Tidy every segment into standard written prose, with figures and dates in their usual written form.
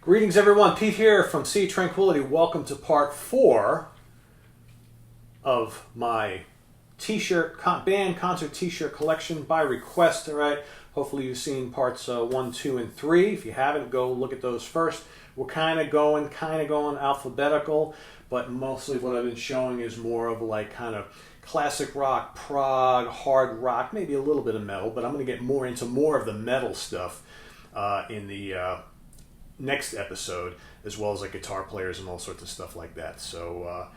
Greetings everyone, Pete here from Sea Tranquility. Welcome to part 4 of my t-shirt, band concert t-shirt collection by request. Alright, hopefully you've seen parts 1, 2, and 3. If you haven't, go look at those first. We're kind of going alphabetical, but mostly what I've been showing is more of like kind of classic rock, prog, hard rock, maybe a little bit of metal, but I'm going to get more into more of the metal stuff in the next episode, as well as like guitar players and all sorts of stuff like that. So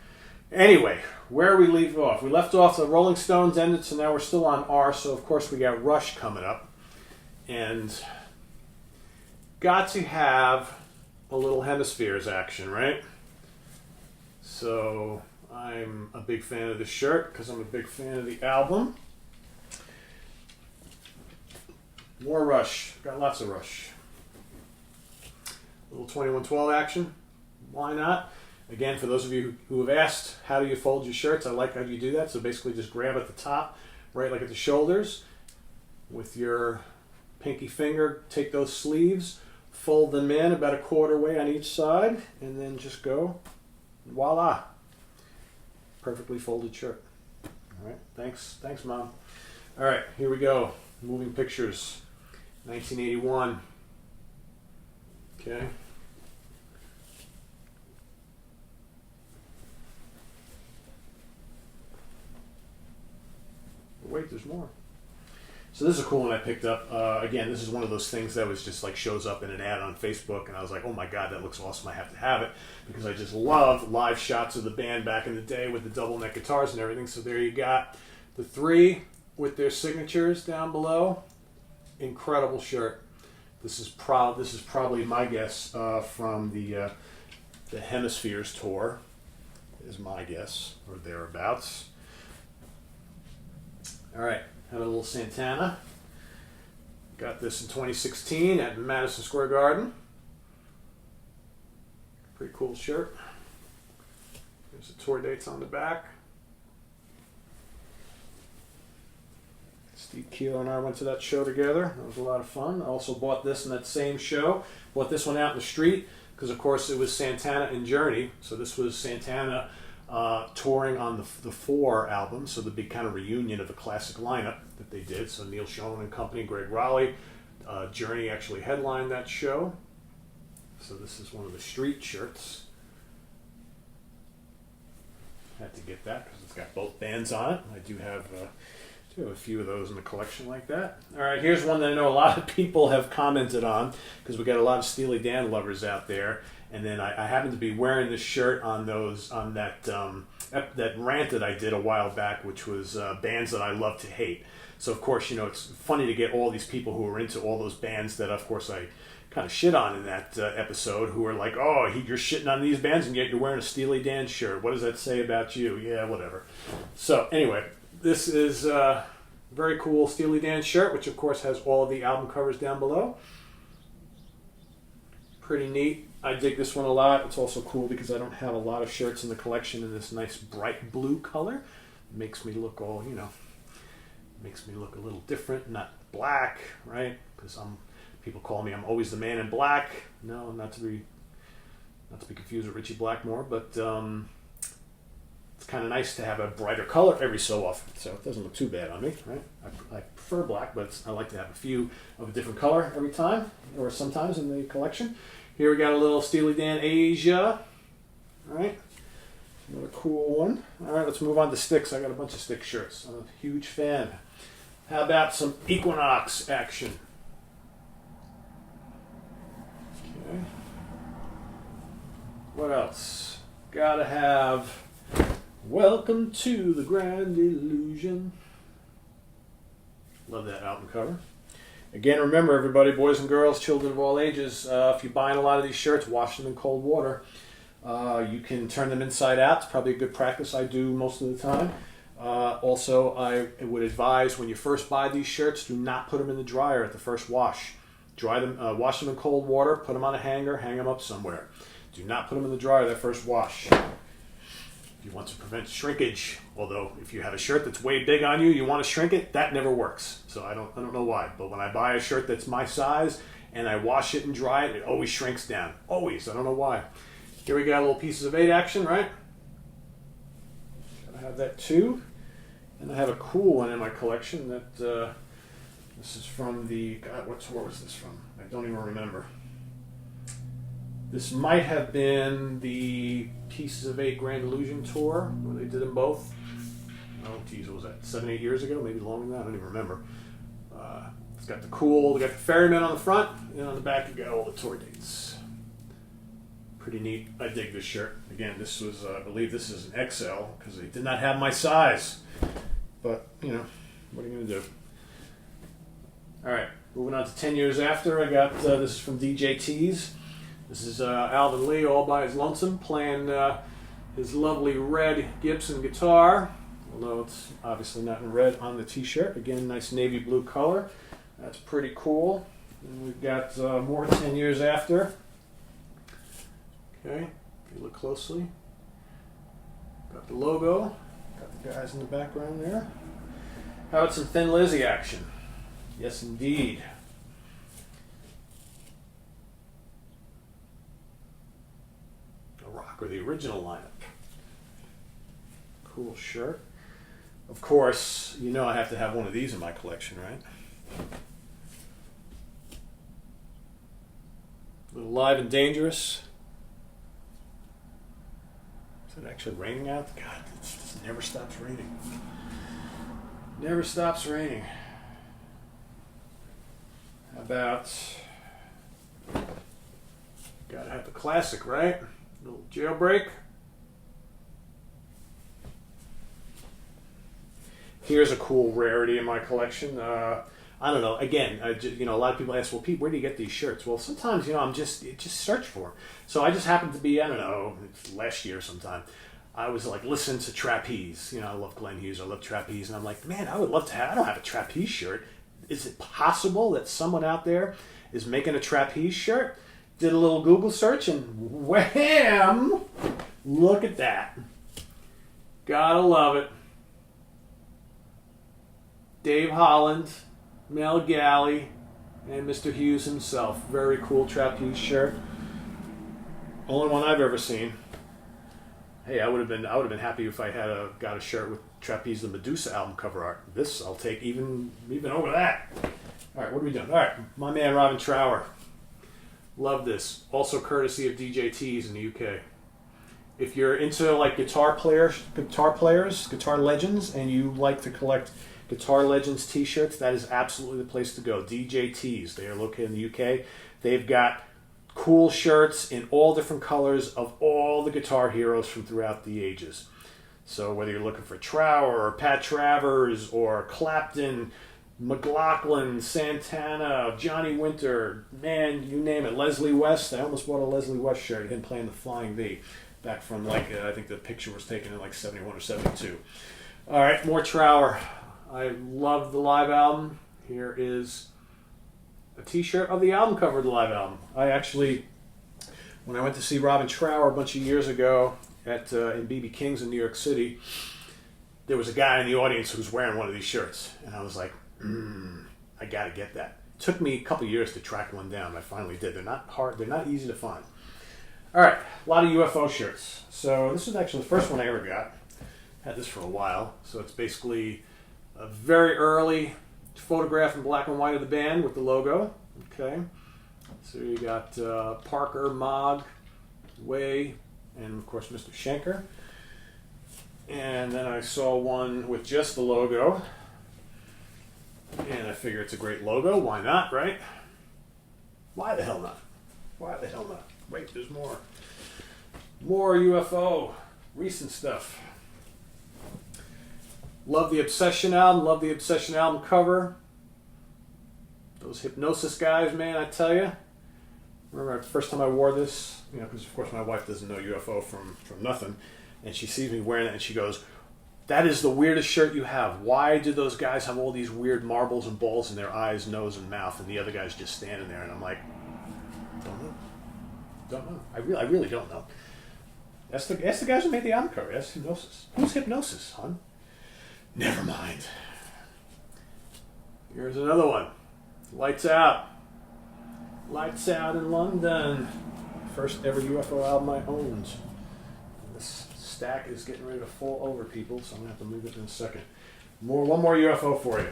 anyway, where we leave off? We left off, the Rolling Stones ended, so now we're still on R, so of course we got Rush coming up. And got to have a little Hemispheres action, right? So I'm a big fan of this shirt because I'm a big fan of the album. More Rush. Got lots of Rush. A little 2112 action. Why not? Again, for those of you who have asked, how do you fold your shirts? I like how you do that. So basically just grab at the top, right like at the shoulders, with your pinky finger, take those sleeves, fold them in about a quarter way on each side, and then just go, voila. Perfectly folded shirt. All right, thanks Mom. All right, here we go. Moving Pictures, 1981. Okay. Wait, there's more. So this is a cool one I picked up. Again, this is one of those things that was just like shows up in an ad on Facebook, and I was like, oh my god, that looks awesome, I have to have it, because I just love live shots of the band back in the day with the double neck guitars and everything. So there you got the three with their signatures down below. Incredible shirt. This is probably my guess from the Hemispheres tour, is my guess, or thereabouts. All right, have a little Santana. Got this in 2016 at Madison Square Garden. Pretty cool shirt. There's the tour dates on the back. Steve Kilo and I went to that show together. That was a lot of fun. I also bought this in that same show. Bought this one out in the street because, of course, it was Santana and Journey. So this was Santana touring on the 4 album, so the big kind of reunion of the classic lineup that they did. So Neil Schon and company, Greg Raleigh. Journey actually headlined that show. So this is one of the street shirts. Had to get that because it's got both bands on it. I do have a few of those in the collection like that. All right, here's one that I know a lot of people have commented on because we got a lot of Steely Dan lovers out there. And then I happen to be wearing this shirt on that rant that I did a while back, which was bands that I love to hate. So of course, it's funny to get all these people who are into all those bands that, of course, I kind of shit on in that episode, who are like, oh, you're shitting on these bands and yet you're wearing a Steely Dan shirt. What does that say about you? Yeah, whatever. So anyway, this is a very cool Steely Dan shirt, which of course has all of the album covers down below. Pretty neat. I dig this one a lot. It's also cool because I don't have a lot of shirts in the collection in this nice bright blue color. It makes me look all, makes me look a little different, not black, right? Because people call me, I'm always the man in black. No, not to be confused with Richie Blackmore, but it's kind of nice to have a brighter color every so often, so it doesn't look too bad on me, right? I prefer black, but I like to have a few of a different color every time, or sometimes in the collection. Here we got a little Steely Dan Asia. All right, another cool one. All right, let's move on to Styx. I got a bunch of Styx shirts. I'm a huge fan. How about some Equinox action? Okay. What else? Gotta have Welcome to the Grand Illusion. Love that album cover. Again, remember everybody, boys and girls, children of all ages, if you're buying a lot of these shirts, wash them in cold water. You can turn them inside out. It's probably a good practice. I do most of the time. Also, I would advise when you first buy these shirts, do not put them in the dryer at the first wash. Wash them in cold water, put them on a hanger, hang them up somewhere. Do not put them in the dryer that first wash. You want to prevent shrinkage, although if you have a shirt that's way big on you, you want to shrink it, that never works. So I don't know why, but when I buy a shirt that's my size and I wash it and dry it, it always shrinks down. Always. I don't know why. Here we got little pieces of 8 action, right? Gotta have that too. And I have a cool one in my collection that this is from the, God, what tour was this from? I don't even remember. This might have been the Pieces of 8 Grand Illusion tour, where they did them both. Oh, geez, what was that? 7, 8 years ago? Maybe longer than that. I don't even remember. It's got the cool, they got the ferryman on the front, and on the back you got all the tour dates. Pretty neat. I dig this shirt. Again, this was, I believe this is an XL, because they did not have my size. But, you know, what are you going to do? All right, moving on to 10 years after, I got, this is from DJT's. This is Alvin Lee all by his lonesome playing his lovely red Gibson guitar, although it's obviously not in red on the t-shirt. Again, nice navy blue color. That's pretty cool. And we've got more 10 years after. Okay, if you look closely, got the logo, got the guys in the background there. How about some Thin Lizzy action? Yes, indeed. Or the original lineup. Cool shirt. Of course, you know I have to have one of these in my collection, right? A little Live and Dangerous. Is it actually raining out? God, it just never stops raining. Never stops raining. How about, gotta have the classic, right? Little Jailbreak. Here's a cool rarity in my collection. I don't know. Again, you know, a lot of people ask, "Well, Pete, where do you get these shirts?" Well, sometimes, you know, I'm just search for them. So I just happened to be, I don't know, last year sometime, I was like listening to Trapeze. You know, I love Glenn Hughes. I love Trapeze, and I'm like, man, I would love to have. I don't have a Trapeze shirt. Is it possible that someone out there is making a Trapeze shirt? Did a little Google search and wham! Look at that. Gotta love it. Dave Holland, Mel Galley, and Mr. Hughes himself. Very cool Trapeze shirt. Only one I've ever seen. Hey, I would have been happy if I had got a shirt with Trapeze the Medusa album cover art. This I'll take even over that. All right, what are we doing? All right, my man Robin Trower. Love this. Also courtesy of DJT's in the UK. If you're into like guitar legends, and you like to collect Guitar Legends t-shirts, that is absolutely the place to go. DJT's. They are located in the UK. They've got cool shirts in all different colors of all the guitar heroes from throughout the ages. So whether you're looking for Trower or Pat Travers or Clapton, McLaughlin, Santana, Johnny Winter, man, you name it. Leslie West. I almost bought a Leslie West shirt, him playing the Flying V, back from like, I think the picture was taken in like 71 or 72. All right, more Trower. I love the live album. Here is a t-shirt of the album cover of the live album. I actually, when I went to see Robin Trower a bunch of years ago at in B.B. King's in New York City, there was a guy in the audience who was wearing one of these shirts. And I was like, I gotta get that. It took me a couple years to track one down. I finally did. They're not hard. They're not easy to find. All right, a lot of UFO shirts. So this was actually the first one I ever got. Had this for a while. So it's basically a very early photograph in black and white of the band with the logo. Okay. So you got Parker, Mogg, Way, and of course Mr. Schenker. And then I saw one with just the logo. And I figure it's a great logo. Why not, right? Why the hell not? Why the hell not? Wait, there's more. More UFO. Recent stuff. Love the Obsession album. Love the Obsession album cover. Those Hypnosis guys, man, I tell you. Remember the first time I wore this, you know, because of course my wife doesn't know UFO from nothing. And she sees me wearing it and she goes, "That is the weirdest shirt you have. Why do those guys have all these weird marbles and balls in their eyes, nose, and mouth, and the other guy's just standing there?" And I'm like, don't know. I really don't know. Ask the guys who made the album cover. That's Hypnosis. Who's Hypnosis, hon? Never mind. Here's another one. Lights Out. Lights Out in London. First ever UFO album I owned. This stack is getting ready to fall over, people, so I'm going to have to move it in a second. One more UFO for you.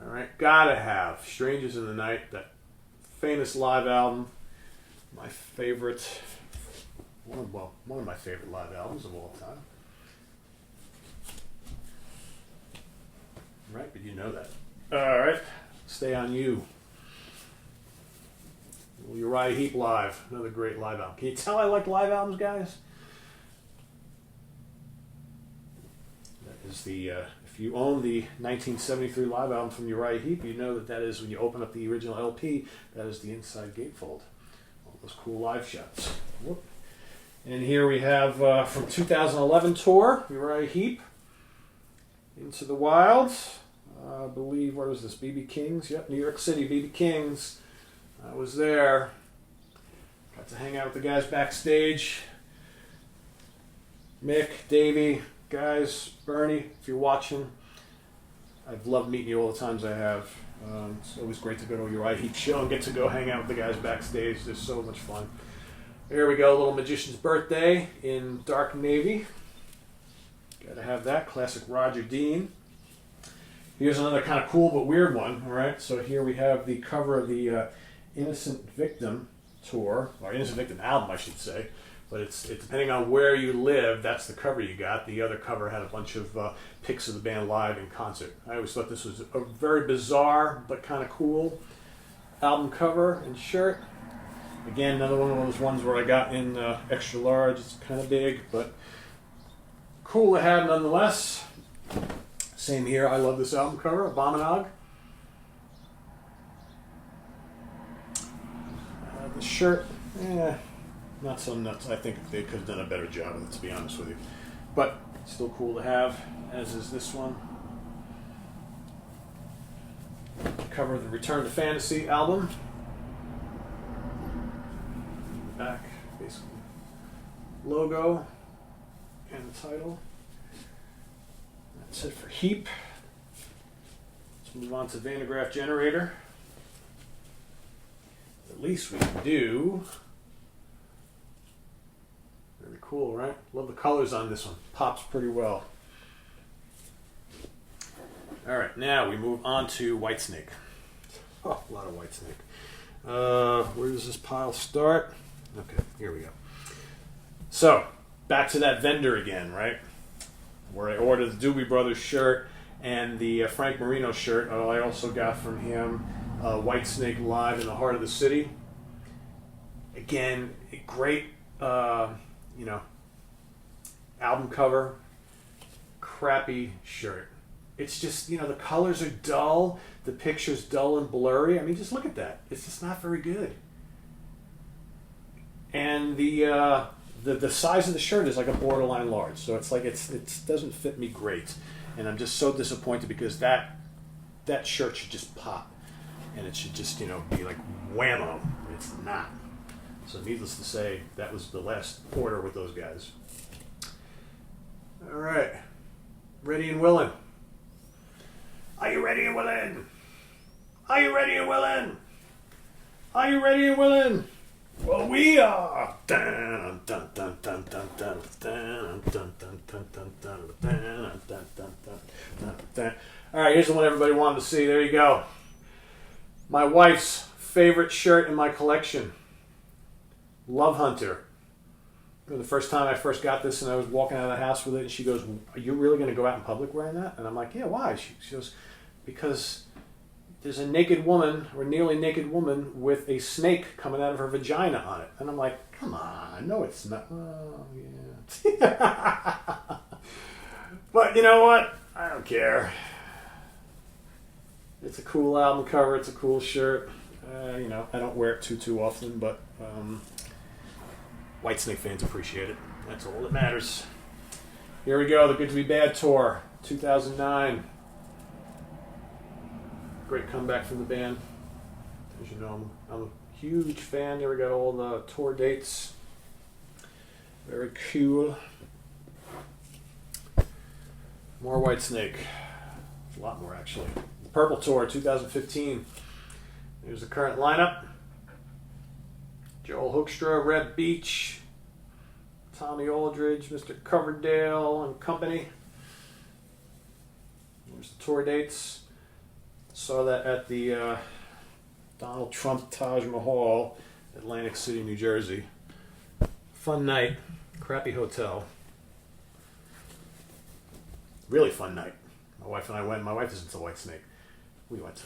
Alright, gotta have Strangers in the Night, that famous live album. My favorite, one of my favorite live albums of all time. Right, but you know that. Alright, Stay on You. Uriah Heep Live, another great live album. Can you tell I like live albums, guys? That is the, if you own the 1973 live album from Uriah Heep, you know that is, when you open up the original LP, that is the inside gatefold. All those cool live shots. Whoop. And here we have, from 2011 tour, Uriah Heep, Into the Wilds. I believe, where was this? BB King's? Yep, New York City, BB King's. I was there. Got to hang out with the guys backstage. Mick, Davey, guys, Bernie, if you're watching. I've loved meeting you all the times I have. It's always great to go to a Uriah Heep show and get to go hang out with the guys backstage. There's so much fun. There we go, Little Magician's Birthday in dark navy. Got to have that. Classic Roger Dean. Here's another kind of cool but weird one. All right, so here we have the cover of the Innocent Victim tour, or Innocent Victim album, I should say. But it's depending on where you live, that's the cover you got. The other cover had a bunch of pics of the band live in concert. I always thought this was a very bizarre but kind of cool album cover and shirt. Again, another one of those ones where I got in extra large. It's kind of big, but cool to have nonetheless. Same here. I love this album cover, Abominog. The shirt, not so nuts. I think they could have done a better job of it, to be honest with you. But still cool to have, as is this one. Cover of the Return to Fantasy album. Back, basically, logo and the title. That's it for Heap. Let's move on to Vandegraaff Generator. At least we can do. Very cool, right? Love the colors on this one. Pops pretty well. All right, now we move on to Whitesnake. Oh, a lot of Whitesnake. Where does this pile start? Okay, here we go. So, back to that vendor again, right? Where I ordered the Doobie Brothers shirt and the Frank Marino shirt. I also got from him Whitesnake Live in the Heart of the City. Again, a great, album cover. Crappy shirt. It's just, the colors are dull. The picture's dull and blurry. I mean, just look at that. It's just not very good. And the size of the shirt is like a borderline large. So it's like it doesn't fit me great. And I'm just so disappointed because that shirt should just pop. And it should just, be like whammo. It's not. So needless to say, that was the last order with those guys. All right. Ready and willing. Are you ready and willing? Are you ready and willing? Are you ready and willing? Well, we are. All right, here's the one everybody wanted to see. There you go. My wife's favorite shirt in my collection. Love Hunter. The first time I first got this and I was walking out of the house with it, and she goes, "Are you really going to go out in public wearing that?" And I'm like, "Yeah, why?" She goes, "Because there's a naked woman, or nearly naked woman, with a snake coming out of her vagina on it." And I'm like, "Come on, no it's not." Oh, yeah. But you know what? I don't care. It's a cool album cover. It's a cool shirt. I don't wear it too often, but Whitesnake fans appreciate it. That's all that matters. Here we go, the Good to Be Bad tour, 2009. Great comeback from the band. As you know, I'm a huge fan. There we got all the tour dates. Very cool. More Whitesnake. A lot more, actually. The Purple Tour, 2015. Here's the current lineup. Joel Hoekstra, Reb Beach, Tommy Aldridge, Mr. Coverdale and company. Here's the tour dates. Saw that at the Donald Trump Taj Mahal, Atlantic City, New Jersey. Fun night. Crappy hotel. Really fun night. My wife and I went. My wife is into White Snake. We went to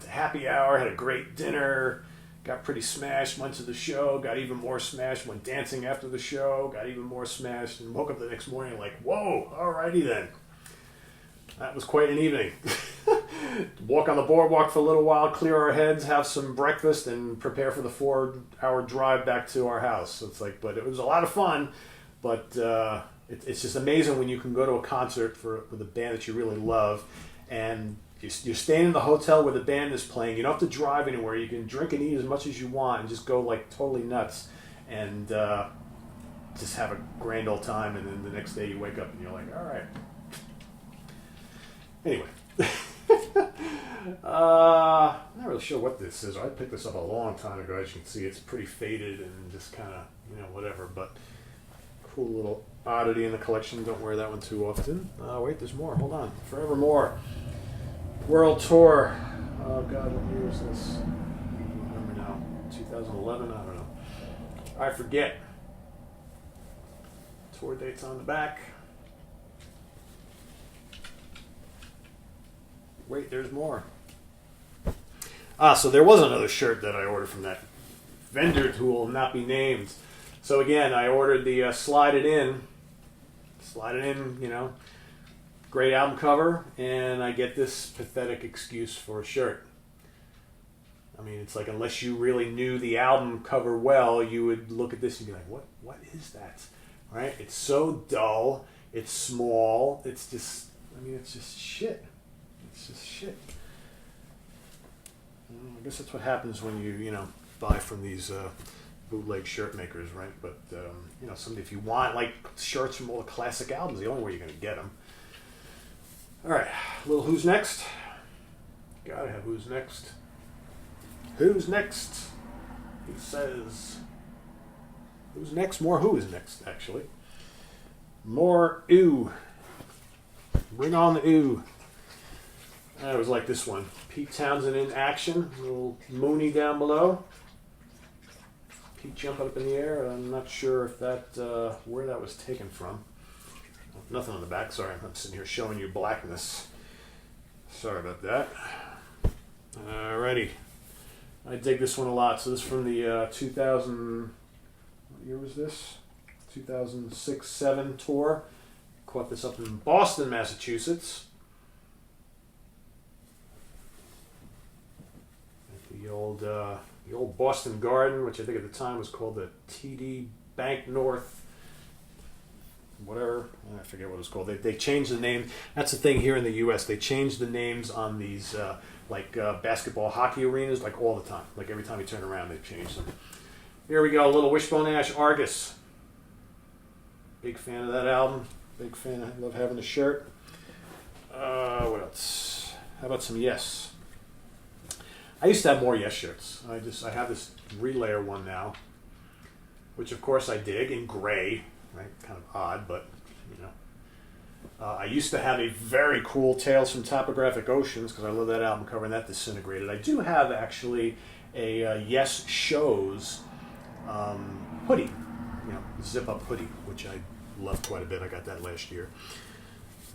happy hour, had a great dinner, got pretty smashed, went to the show, got even more smashed, went dancing after the show, got even more smashed, and woke up the next morning like, whoa, alrighty then. That was quite an evening. Walk on the boardwalk for a little while, clear our heads, have some breakfast, and prepare for the 4-hour drive back to our house. So it's like, but it was a lot of fun, but it's just amazing when you can go to a concert with a band that you really love, and you're staying in the hotel where the band is playing. You don't have to drive anywhere. You can drink and eat as much as you want and just go like totally nuts and just have a grand old time. And then the next day you wake up and you're like, all right. Anyway, not really sure what this is. I picked this up a long time ago. As you can see, it's pretty faded and just kind of, whatever. But cool little oddity in the collection. Don't wear that one too often. Wait, there's more. Hold on. Forevermore. World Tour. Oh, God, what year is this? I don't remember now. 2011? I don't know. I forget. Tour dates on the back. Wait, there's more. So there was another shirt that I ordered from that vendor who will not be named. So again, I ordered the Slide It In, great album cover, and I get this pathetic excuse for a shirt. I mean, it's like, unless you really knew the album cover well, you would look at this and be like, what is that? Right? It's so dull, it's small, it's just shit. It's just shit. I guess that's what happens when you buy from these bootleg shirt makers, right? But if you want like shirts from all the classic albums, the only way you're going to get them. All right, a little Who's Next. Gotta have Who's Next. Who's next? He says. Who's next? More Who is next, actually. More ooh. Bring on the ooh. I always like this one. Pete Townsend in action. A little Mooney down below. Pete jumping up in the air. I'm not sure if that where that was taken from. Nothing on the back. Sorry, I'm sitting here showing you blackness. Sorry about that. Alrighty. I dig this one a lot. So this is from the 2000... What year was this? 2006-07 tour. Caught this up in Boston, Massachusetts. The old Boston Garden, which I think at the time was called the TD Bank North, whatever. I forget what it was called. They changed the name. That's the thing here in the U.S. They change the names on these basketball, hockey arenas like all the time. Like every time you turn around, they change them. Here we go. A little Wishbone Ash Argus. Big fan of that album. Big fan. I love having the shirt. What else? How about some Yes? I used to have more Yes shirts. I have this relayer one now, which of course I dig, in gray, right? Kind of odd, but I used to have a very cool Tales from Topographic Oceans because I love that album cover, and that disintegrated. I do have actually a Yes Shows hoodie, zip up hoodie, which I love quite a bit. I got that last year.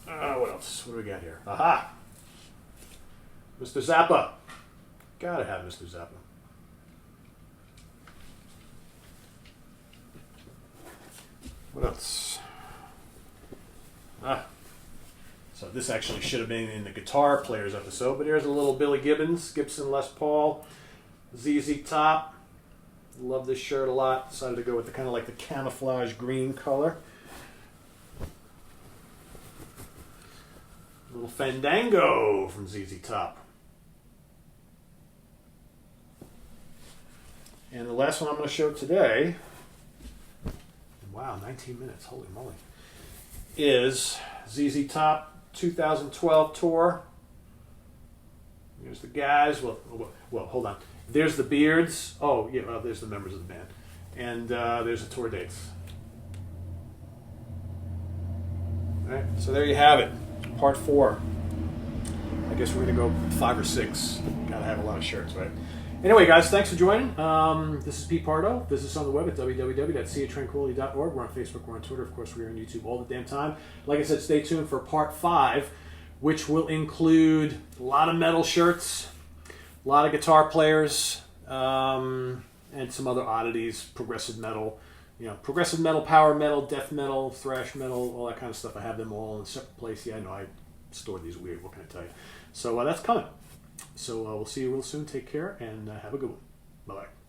What else? What do we got here? Aha! Mr. Zappa. Gotta have Mr. Zappa. What else? So this actually should have been in the guitar players episode, but here's a little Billy Gibbons, Gibson Les Paul, ZZ Top. Love this shirt a lot. Decided to go with the kind of like the camouflage green color. A little Fandango from ZZ Top. And the last one I'm going to show today, wow, 19 minutes, holy moly, is ZZ Top 2012 tour. There's the guys. Well, hold on. There's the beards. Oh, yeah, well, there's the members of the band. And there's the tour dates. All right, so there you have it. Part 4. I guess we're going to go 5 or 6. Gotta have a lot of shirts, right? Anyway, guys, thanks for joining. This is Pete Pardo. Visit us on the web at www.seatranquility.org. We're on Facebook, we're on Twitter. Of course, we're on YouTube all the damn time. Like I said, stay tuned for Part 5, which will include a lot of metal shirts, a lot of guitar players, and some other oddities, progressive metal, power metal, death metal, thrash metal, all that kind of stuff. I have them all in a separate place. Yeah, I know I stored these weird. What can I tell you? So that's coming. So we'll see you real soon. Take care and have a good one. Bye-bye.